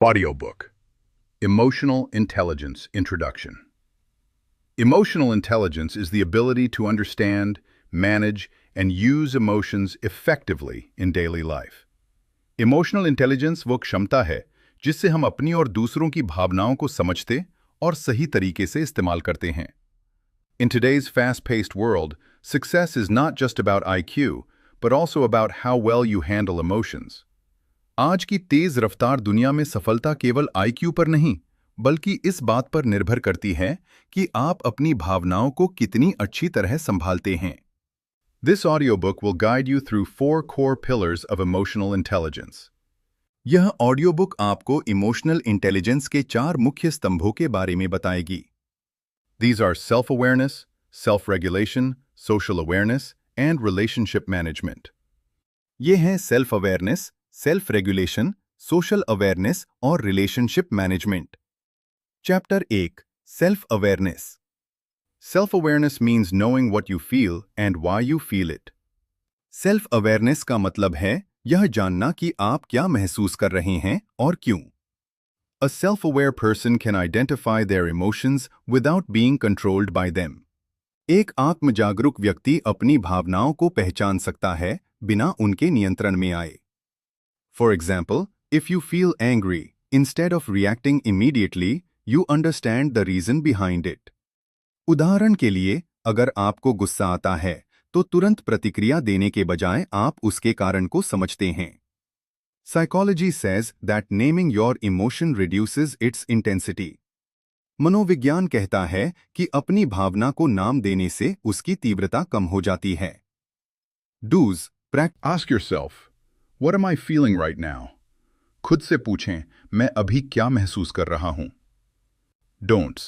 Audiobook Emotional Intelligence Introduction. Emotional intelligence is the ability to understand, manage, and use emotions effectively in daily life. Emotional intelligence वो क्षमता है जिससे हम अपनी और दूसरों की भावनाओं को समझते और सही तरीके से इस्तेमाल करते हैं. In today's fast-paced world, success is not just about IQ, but also about how well you handle emotions. आज की तेज रफ्तार दुनिया में सफलता केवल आईक्यू पर नहीं, बल्कि इस बात पर निर्भर करती है कि आप अपनी भावनाओं को कितनी अच्छी तरह संभालते हैं. This audiobook will guide you through 4 core pillars of emotional intelligence. यह ऑडियोबुक आपको इमोशनल इंटेलिजेंस के 4 मुख्य स्तंभों के बारे में बताएगी. These are self-awareness, self-regulation, social awareness, and relationship management. ये हैं self awareness, self regulation, social awareness और relationship management. Chapter 1 self awareness. Self awareness means knowing what you feel and why you feel it. Self awareness का मतलब है यह जानना कि आप क्या महसूस कर रहे हैं और क्यों. A self-aware person can identify their emotions without being controlled by them. एक आत्मजागरूक व्यक्ति अपनी भावनाओं को पहचान सकता है बिना उनके नियंत्रण में आए. For example, if you feel angry, instead of reacting immediately, you understand the reason behind it. उदाहरण के लिए, अगर आपको गुस्सा आता है, तो तुरंत प्रतिक्रिया देने के बजाय आप उसके कारण को समझते हैं. Psychology says that naming your emotion reduces its intensity. मनोविज्ञान कहता है कि अपनी भावना को नाम देने से उसकी तीव्रता कम हो जाती है. Do's. Ask yourself, what am I feeling right now? खुद से पूछें, मैं अभी क्या महसूस कर रहा हूं. Don'ts.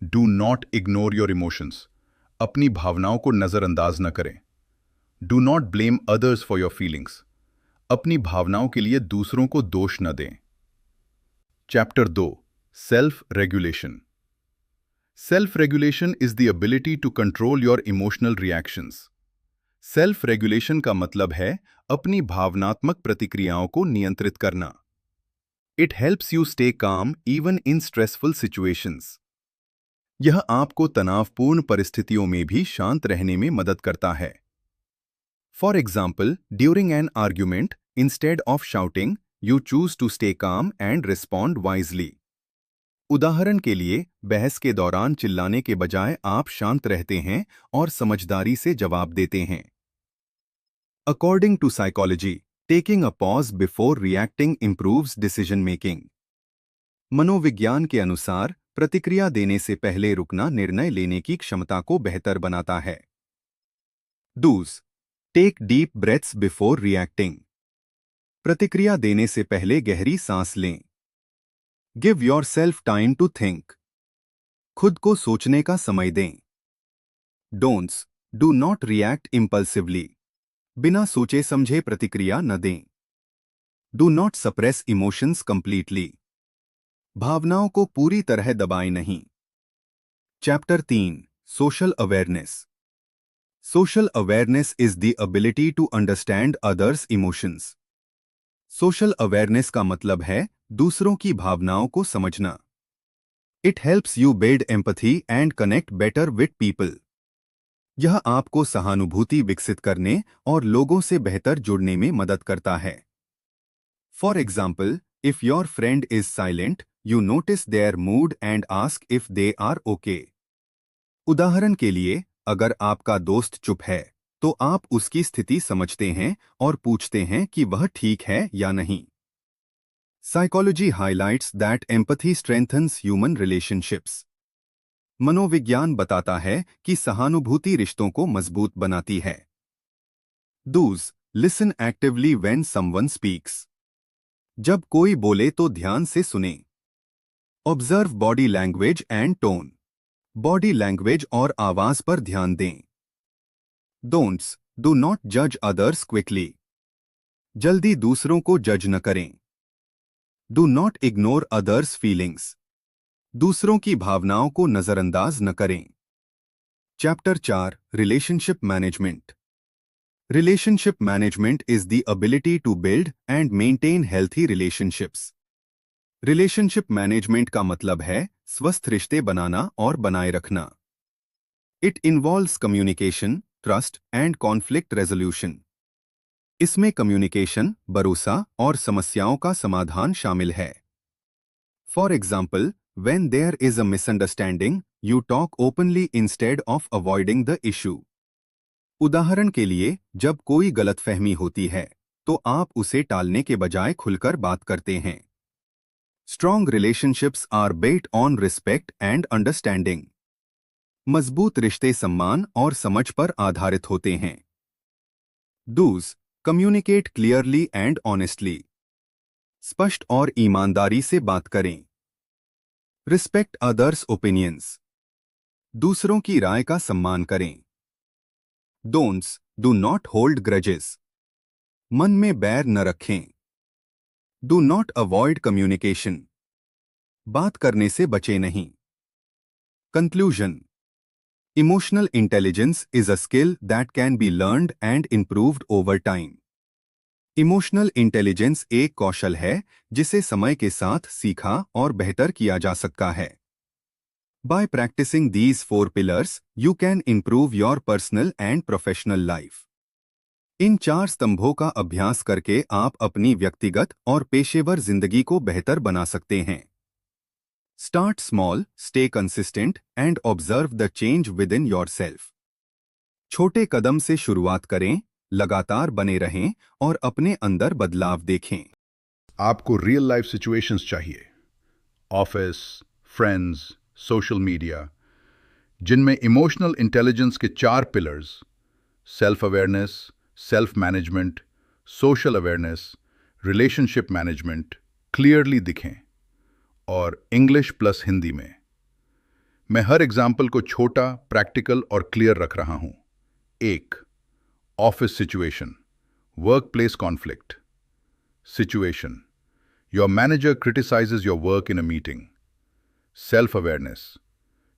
Do not ignore your emotions. अपनी भावनाओं को नजरअंदाज न करें. Do not blame others for your feelings. अपनी भावनाओं के लिए दूसरों को दोष न दें. Chapter 2 self regulation. Self regulation is the ability to control your emotional reactions. Self regulation का मतलब है अपनी भावनात्मक प्रतिक्रियाओं को नियंत्रित करना. It helps you stay calm even in stressful situations. यह आपको तनावपूर्ण परिस्थितियों में भी शांत रहने में मदद करता है. For example, during an argument, instead of shouting, you choose to stay calm and respond wisely. उदाहरण के लिए, बहस के दौरान चिल्लाने के बजाय आप शांत रहते हैं और समझदारी से जवाब देते हैं. According to psychology, taking a pause before reacting improves decision making. मनोविज्ञान के अनुसार, प्रतिक्रिया देने से पहले रुकना निर्णय लेने की क्षमता को बेहतर बनाता है. Do's. Take deep breaths before reacting. प्रतिक्रिया देने से पहले गहरी सांस लें. Give yourself time to think. खुद को सोचने का समय दें. Don'ts. Do not react impulsively. बिना सोचे समझे प्रतिक्रिया न दें. Do not suppress emotions completely. भावनाओं को पूरी तरह दबाएं नहीं. Chapter 3 social awareness. Social awareness is the ability to understand others' emotions. Social awareness का मतलब है दूसरों की भावनाओं को समझना. It helps you build empathy and connect better with people. यह आपको सहानुभूति विकसित करने और लोगों से बेहतर जुड़ने में मदद करता है. For example, if your friend is silent, you notice their mood and ask if they are okay. उदाहरण के लिए, अगर आपका दोस्त चुप है, तो आप उसकी स्थिति समझते हैं और पूछते हैं कि वह ठीक है या नहीं. Psychology highlights that empathy strengthens human relationships. मनोविज्ञान बताता है कि सहानुभूति रिश्तों को मजबूत बनाती है. Do's. Listen actively when someone speaks. जब कोई बोले तो ध्यान से सुने. Observe body language and tone. Body language और आवाज पर ध्यान दें. Don'ts. Do not judge others quickly. जल्दी दूसरों को जज न करें. Do not ignore others' feelings. दूसरों की भावनाओं को नजरअंदाज न करें. Chapter 4 relationship management. Relationship management is the ability to build and maintain healthy relationships. Relationship management का मतलब है स्वस्थ रिश्ते बनाना और बनाए रखना। It involves communication, trust and conflict resolution. इसमें कम्युनिकेशन, भरोसा और समस्याओं का समाधान शामिल है। For example, when there is a misunderstanding, you talk openly instead of avoiding the issue. उदाहरण के लिए, जब कोई गलतफहमी होती है, तो आप उसे टालने के बजाय खुलकर बात करते हैं। Strong relationships are built on respect and understanding. मजबूत रिश्ते सम्मान और समझ पर आधारित होते हैं। Do's, communicate clearly and honestly. स्पष्ट और ईमानदारी से बात करें। Respect others' opinions. दूसरों की राय का सम्मान करें। Don'ts, do not hold grudges. मन में बैर न रखें। Do not avoid communication. बात करने से बचे नहीं। Conclusion. Emotional intelligence is a skill that can be learned and improved over time. Emotional intelligence एक कौशल है जिसे समय के साथ सीखा और बेहतर किया जा सकता है। By practicing these 4 pillars, you can improve your personal and professional life. इन 4 स्तंभों का अभ्यास करके आप अपनी व्यक्तिगत और पेशेवर जिंदगी को बेहतर बना सकते हैं। Start small, stay consistent, and observe the change within yourself. छोटे कदम से शुरुआत करें, लगातार बने रहें और अपने अंदर बदलाव देखें। आपको रियल लाइफ सिचुएशंस चाहिए, ऑफिस, फ्रेंड्स, सोशल मीडिया, जिनमें इमोशनल इंटेलिजेंस के 4 pillars self awareness, self management, social awareness, relationship management clearly दिखें और इंग्लिश प्लस हिंदी में। मैं हर एग्जाम्पल को छोटा, प्रैक्टिकल और क्लियर रख रहा हूं। 1. Office situation, workplace conflict. Situation. Your manager criticizes your work in a meeting. Self-awareness.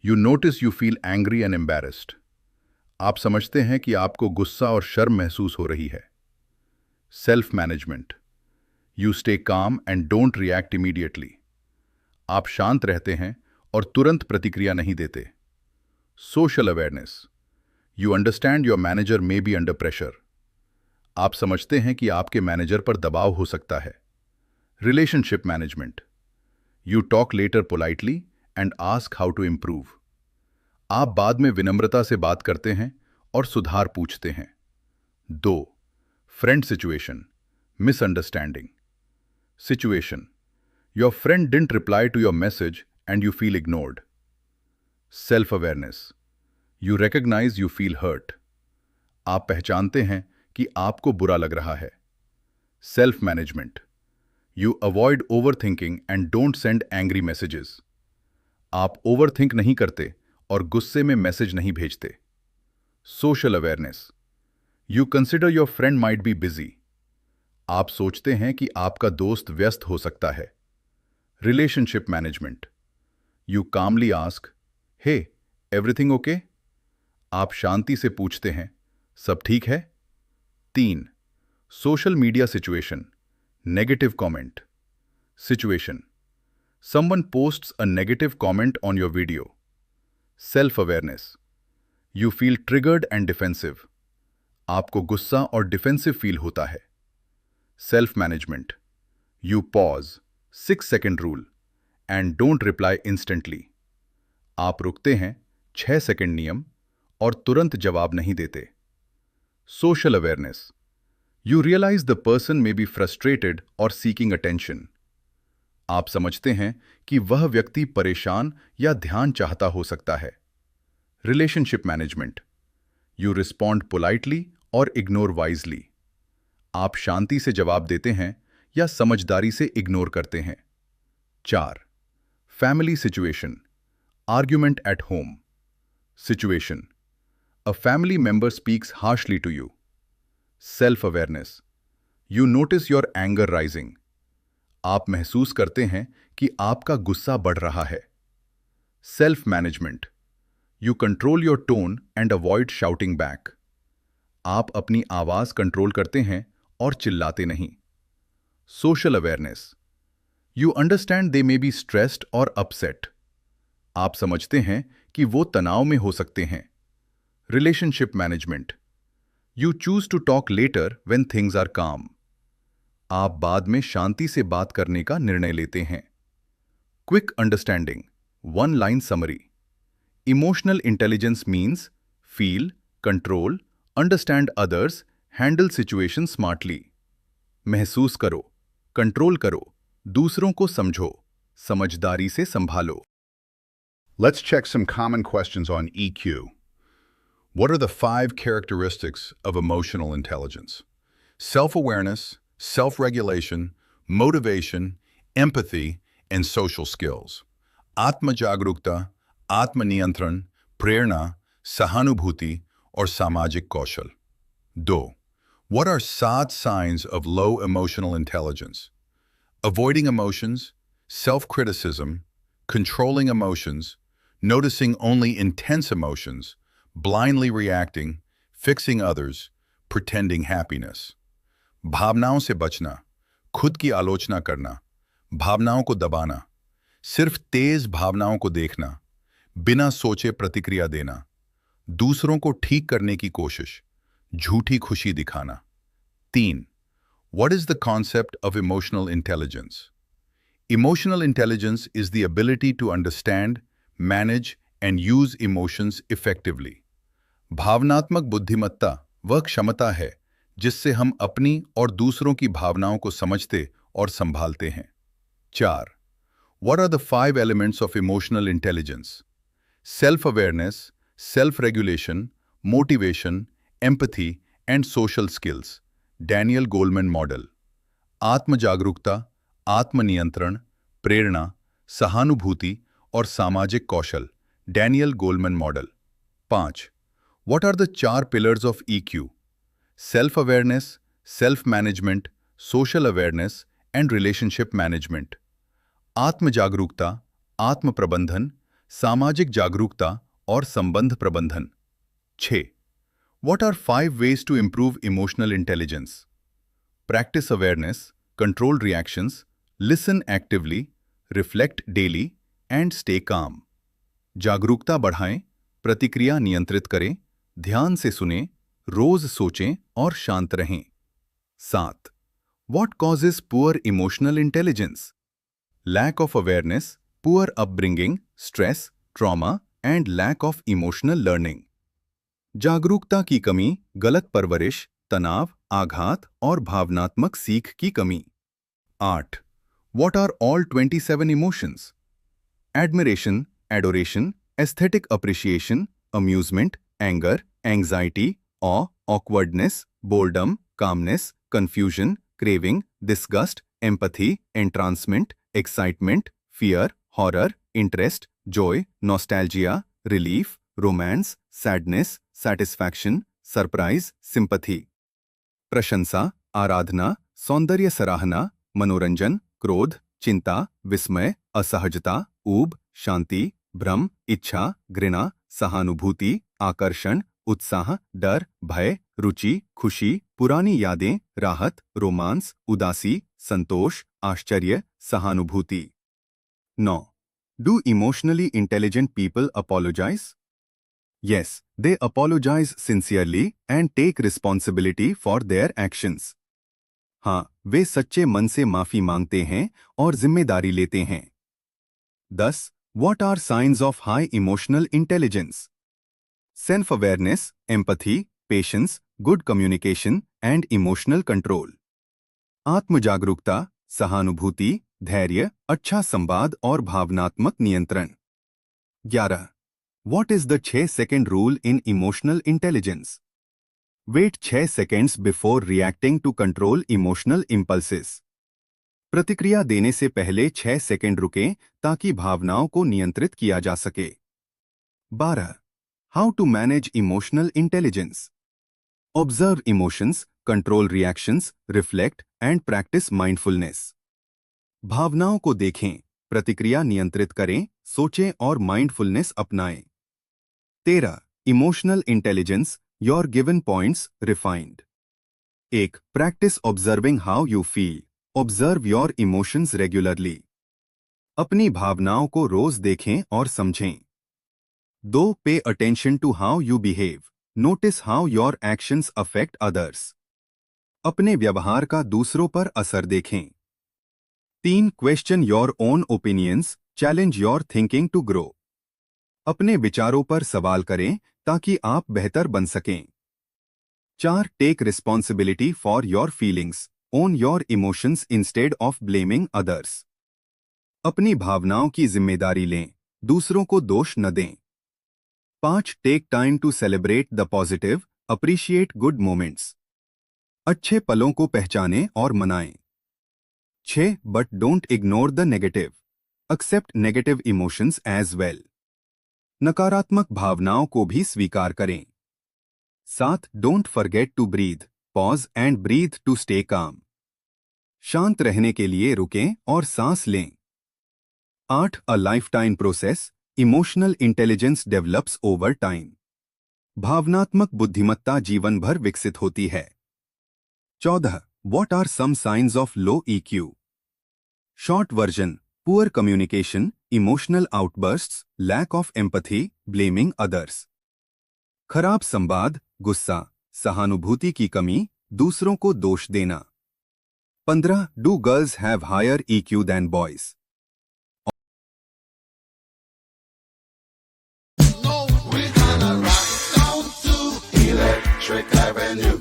You notice you feel angry and embarrassed. आप समझते हैं कि आपको गुस्सा और शर्म महसूस हो रही है। Self-management. You stay calm and don't react immediately. आप शांत रहते हैं और तुरंत प्रतिक्रिया नहीं देते। Social awareness. You understand your manager may be under pressure. आप समझते हैं कि आपके मैनेजर पर दबाव हो सकता है। Relationship management. You talk later politely and ask how to improve. आप बाद में विनम्रता से बात करते हैं और सुधार पूछते हैं। 2. Friend situation. Misunderstanding. Situation. Your friend didn't reply to your message and you feel ignored. Self-awareness. You recognize you feel hurt. आप पहचानते हैं कि आपको बुरा लग रहा है। Self management. You avoid overthinking and don't send angry messages. आप overthink नहीं करते और गुस्से में मैसेज नहीं भेजते। Social awareness. You consider your friend might be busy. आप सोचते हैं कि आपका दोस्त व्यस्त हो सकता है। Relationship management. You calmly ask, "Hey, everything okay?" आप शांति से पूछते हैं, सब ठीक है? 3. Social media situation, negative comment. Situation. Someone posts a negative comment on your video. Self-awareness. You feel triggered and defensive. आपको गुस्सा और डिफेंसिव फील होता है। Self-management. You pause, 6-second rule, and don't reply instantly. आप रुकते हैं, 6 second नियम, और तुरंत जवाब नहीं देते। Social awareness. You realise the person may be frustrated और सीकिंग अटेंशन. आप समझते हैं कि वह व्यक्ति परेशान या ध्यान चाहता हो सकता है। Relationship management. You respond politely और इग्नोर वाइजली. आप शांति से जवाब देते हैं या समझदारी से इग्नोर करते हैं। 4. Family situation, argument at home. Situation. A family member speaks harshly to you. Self-awareness. You notice your anger rising. आप महसूस करते हैं कि आपका गुस्सा बढ़ रहा है। Self-management. You control your tone and avoid shouting back. आप अपनी आवाज कंट्रोल करते हैं और चिल्लाते नहीं। Social awareness. You understand they may be stressed or upset. आप समझते हैं कि वो तनाव में हो सकते हैं. Relationship management. You choose to talk later when things are calm. आप बाद में शांति से बात करने का निर्णय लेते हैं. Quick understanding. One line summary. Emotional intelligence means feel, control, understand others, handle situations smartly. महसूस करो, कंट्रोल करो, दूसरों को समझो, समझदारी से संभालो. Let's check some common questions on EQ. What are the 5 characteristics of emotional intelligence? Self-awareness, self-regulation, motivation, empathy, and social skills. Atma-jagrukta, Atma-niyantran, prerna, sahanubhuti, or samajik kaushal. 2. What are 7 signs of low emotional intelligence? Avoiding emotions, self-criticism, controlling emotions, noticing only intense emotions, blindly reacting, fixing others, pretending happiness. भावनाओं से बचना, खुद की आलोचना करना, भावनाओं को दबाना, सिर्फ तेज भावनाओं को देखना, बिना सोचे प्रतिक्रिया देना, दूसरों को ठीक करने की कोशिश, झूठी खुशी दिखाना. 3. What is the concept of emotional intelligence? Emotional intelligence is the ability to understand, manage, and use emotions effectively. भावनात्मक बुद्धिमत्ता वह क्षमता है जिससे हम अपनी और दूसरों की भावनाओं को समझते और संभालते हैं. 4. What are the 5 elements of emotional intelligence? Self-awareness, self-regulation, motivation, empathy, and social skills. Daniel Goleman Model. आत्म-जागरूकता, आत्म-नियंत्रण, प्रेरणा, सहानुभूति और सामाजिक कौशल. Daniel Goleman Model. 5. What are the 4 pillars of EQ? Self-awareness, self-management, social awareness, and relationship management. आत्म-जागरूकता, आत्म-प्रबंधन, सामाजिक जागरूकता और संबंध प्रबंधन. 6. What are 5 ways to improve emotional intelligence? Practice awareness, control reactions, listen actively, reflect daily, and stay calm. जागरूकता बढ़ाएं, प्रतिक्रिया नियंत्रित करें, ध्यान से सुनें, रोज सोचें और शांत रहें. 7. What causes poor emotional intelligence? Lack of awareness, poor upbringing, stress, trauma, and lack of emotional learning. जागरूकता की कमी, गलत परवरिश, तनाव, आघात और भावनात्मक सीख की कमी. 8. What are all 27 emotions? Admiration, adoration, aesthetic appreciation, amusement, anger, anxiety, awe, awkwardness, boredom, calmness, confusion, craving, disgust, empathy, entrancement, excitement, fear, horror, interest, joy, nostalgia, relief, romance, sadness, satisfaction, surprise, sympathy. प्रशंसा, आराधना, सौंदर्य सराहना, मनोरंजन, क्रोध, चिंता, विस्मय, असहजता, ऊब, शांति, भ्रम, इच्छा, घृणा, सहानुभूति, आकर्षण, उत्साह, डर, भय, रुचि, खुशी, पुरानी यादें, राहत, रोमांस, उदासी, संतोष, आश्चर्य, सहानुभूति. 9. Do emotionally intelligent people apologize? Yes, they apologize sincerely and take responsibility for their actions. हाँ, वे सच्चे मन से माफी मांगते हैं और जिम्मेदारी लेते हैं. 10. What are signs of high emotional intelligence? Self-awareness, empathy, patience, good communication, and emotional control. आत्म-जागरूकता, सहानुभूति, धैर्य, अच्छा संवाद और भावनात्मक नियंत्रण. 11. What is the 6-second rule in emotional intelligence? Wait 6 seconds before reacting to control emotional impulses. प्रतिक्रिया देने से पहले 6 सेकंड रुकें ताकि भावनाओं को नियंत्रित किया जा सके. 12. How to manage emotional intelligence? Observe emotions, control reactions, reflect, and practice mindfulness. भावनाओं को देखें, प्रतिक्रिया नियंत्रित करें, सोचें और माइंडफुलनेस अपनाएं. 13. Emotional intelligence, your given points, refined. 1. Practice observing how you feel. Observe your emotions regularly. अपनी भावनाओं को रोज देखें और समझें। 2. Pay attention to how you behave, notice how your actions affect others. अपने व्यवहार का दूसरों पर असर देखें। 3. Question your own opinions, challenge your thinking to grow. अपने विचारों पर सवाल करें ताकि आप बेहतर बन सकें। 4. Take responsibility for your feelings, own your emotions instead of blaming others. अपनी भावनाओं की जिम्मेदारी लें, दूसरों को दोष न दें। 5. Take time to celebrate the positive, appreciate good moments. अच्छे पलों को पहचानें और मनाएं। 6. But don't ignore the negative, accept negative emotions as well. नकारात्मक भावनाओं को भी स्वीकार करें। 7. Don't forget to breathe, pause and breathe to stay calm. शांत रहने के लिए रुकें और सांस लें। 8. A life time process, emotional intelligence develops over time. भावनात्मक बुद्धिमत्ता जीवन भर विकसित होती है। 14. What are some science of low EQ? Short version: poor communication, emotional outbursts, lack of empathy, blaming others. खराब संवाद, गुस्सा, सहानुभूति की कमी, दूसरों को दोष देना। 15. Do girls have higher EQ than boys? No, we're gonna rock down to Electric Avenue.